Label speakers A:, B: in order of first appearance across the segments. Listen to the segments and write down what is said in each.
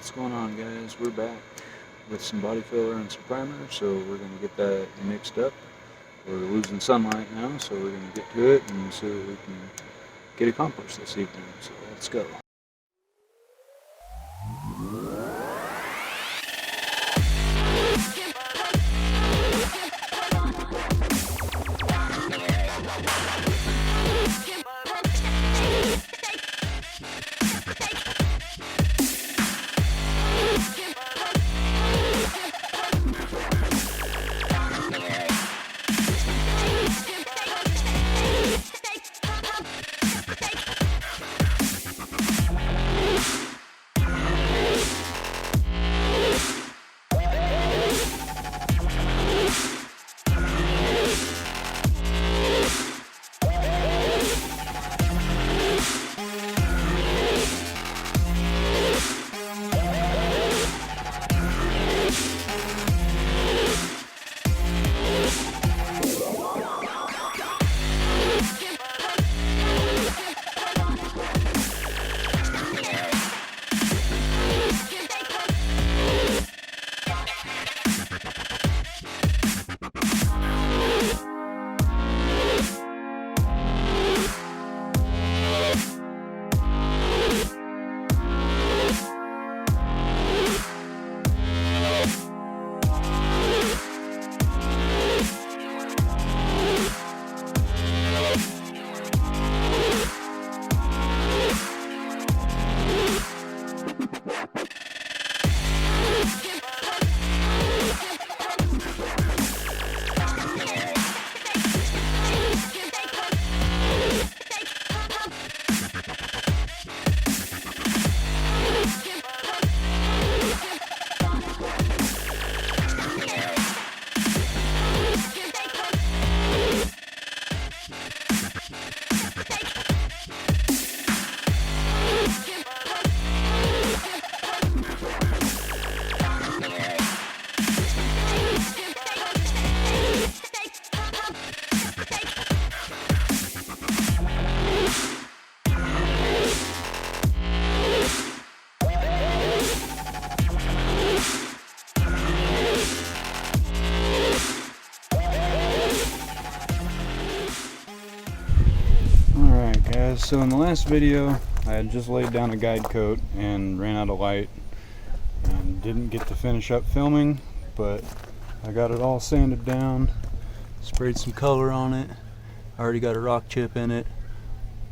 A: What's going on, guys? We're back with some body filler and some primer, so we're going to get that mixed up. We're losing sunlight now, so we're going to get to it and see what we can get accomplished this evening. So let's go. Alright guys, so in the last video I had just laid down a guide coat and ran out of light and didn't get to finish up filming, but I got it all sanded down, sprayed some color on it. I already got a rock chip in it,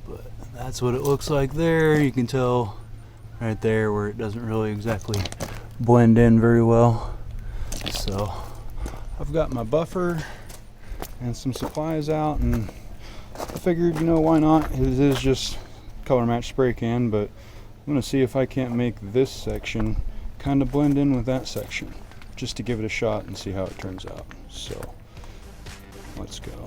A: but that's what it looks like there. You can tell right there where it doesn't really exactly blend in very well. So I've got my buffer and some supplies out, and I figured, you know, why not? It is just color match spray can, but I'm going to see if I can't make this section kind of blend in with that section, just to give it a shot and see how it turns out. So let's go.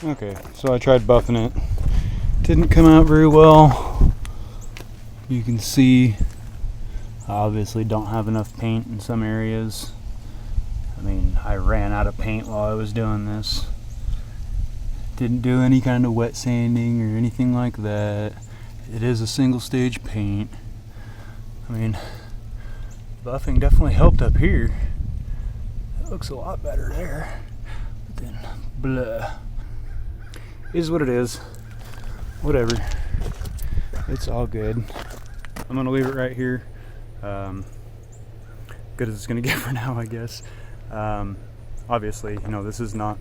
A: Okay, so I tried buffing it. Didn't come out very well. You can see I obviously don't have enough paint in some areas. I mean, I ran out of paint while I was doing this. Didn't do any kind of wet sanding or anything like that. It is a single stage paint. I mean, buffing definitely helped up here. It looks a lot better there. But then Blah. Is what it is. Whatever. It's all good. I'm gonna leave it right here. Good as it's gonna get for now, I guess. Obviously, you know, this is not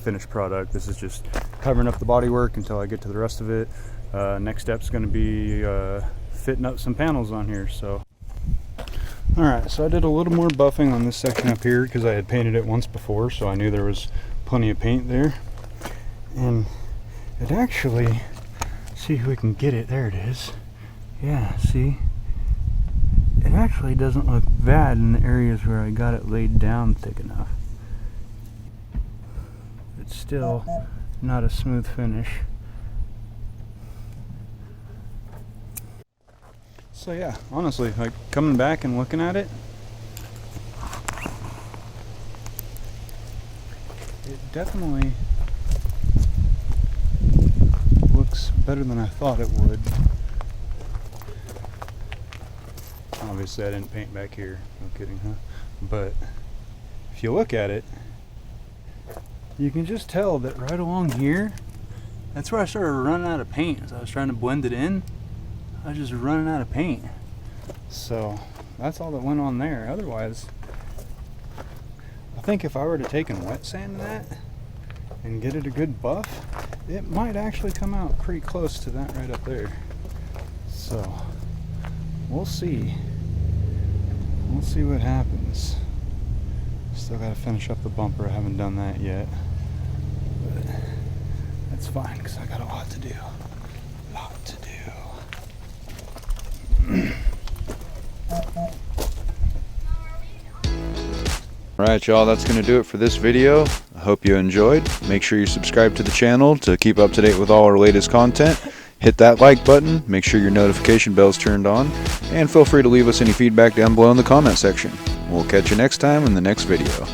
A: finished product. This is just covering up the bodywork until I get to the rest of it. Next step's gonna be fitting up some panels on here. So, all right. So I did a little more buffing on this section up here because I had painted it once before, so I knew there was plenty of paint there. And it actually, see if we can get it. There it is. Yeah. See. It actually doesn't look bad in the areas where I got it laid down thick enough. It's still not a smooth finish. So yeah, honestly, like coming back and looking at it, it definitely looks better than I thought it would. Obviously I didn't paint back here, no kidding, huh? But if you look at it, you can just tell that right along here, that's where I started running out of paint. As I was trying to blend it in, I was just running out of paint. So that's all that went on there. Otherwise, I think if I were to take and wet sand that and get it a good buff, it might actually come out pretty close to that right up there. So we'll see. We'll see what happens. Still got to finish up the bumper. I haven't done that yet. But that's fine because I got a lot to do. Alright y'all, that's going to do it for this video. I hope you enjoyed. Make sure you subscribe to the channel to keep up to date with all our latest content. Hit that like button, make sure your notification bell's turned on, and feel free to leave us any feedback down below in the comment section. We'll catch you next time in the next video.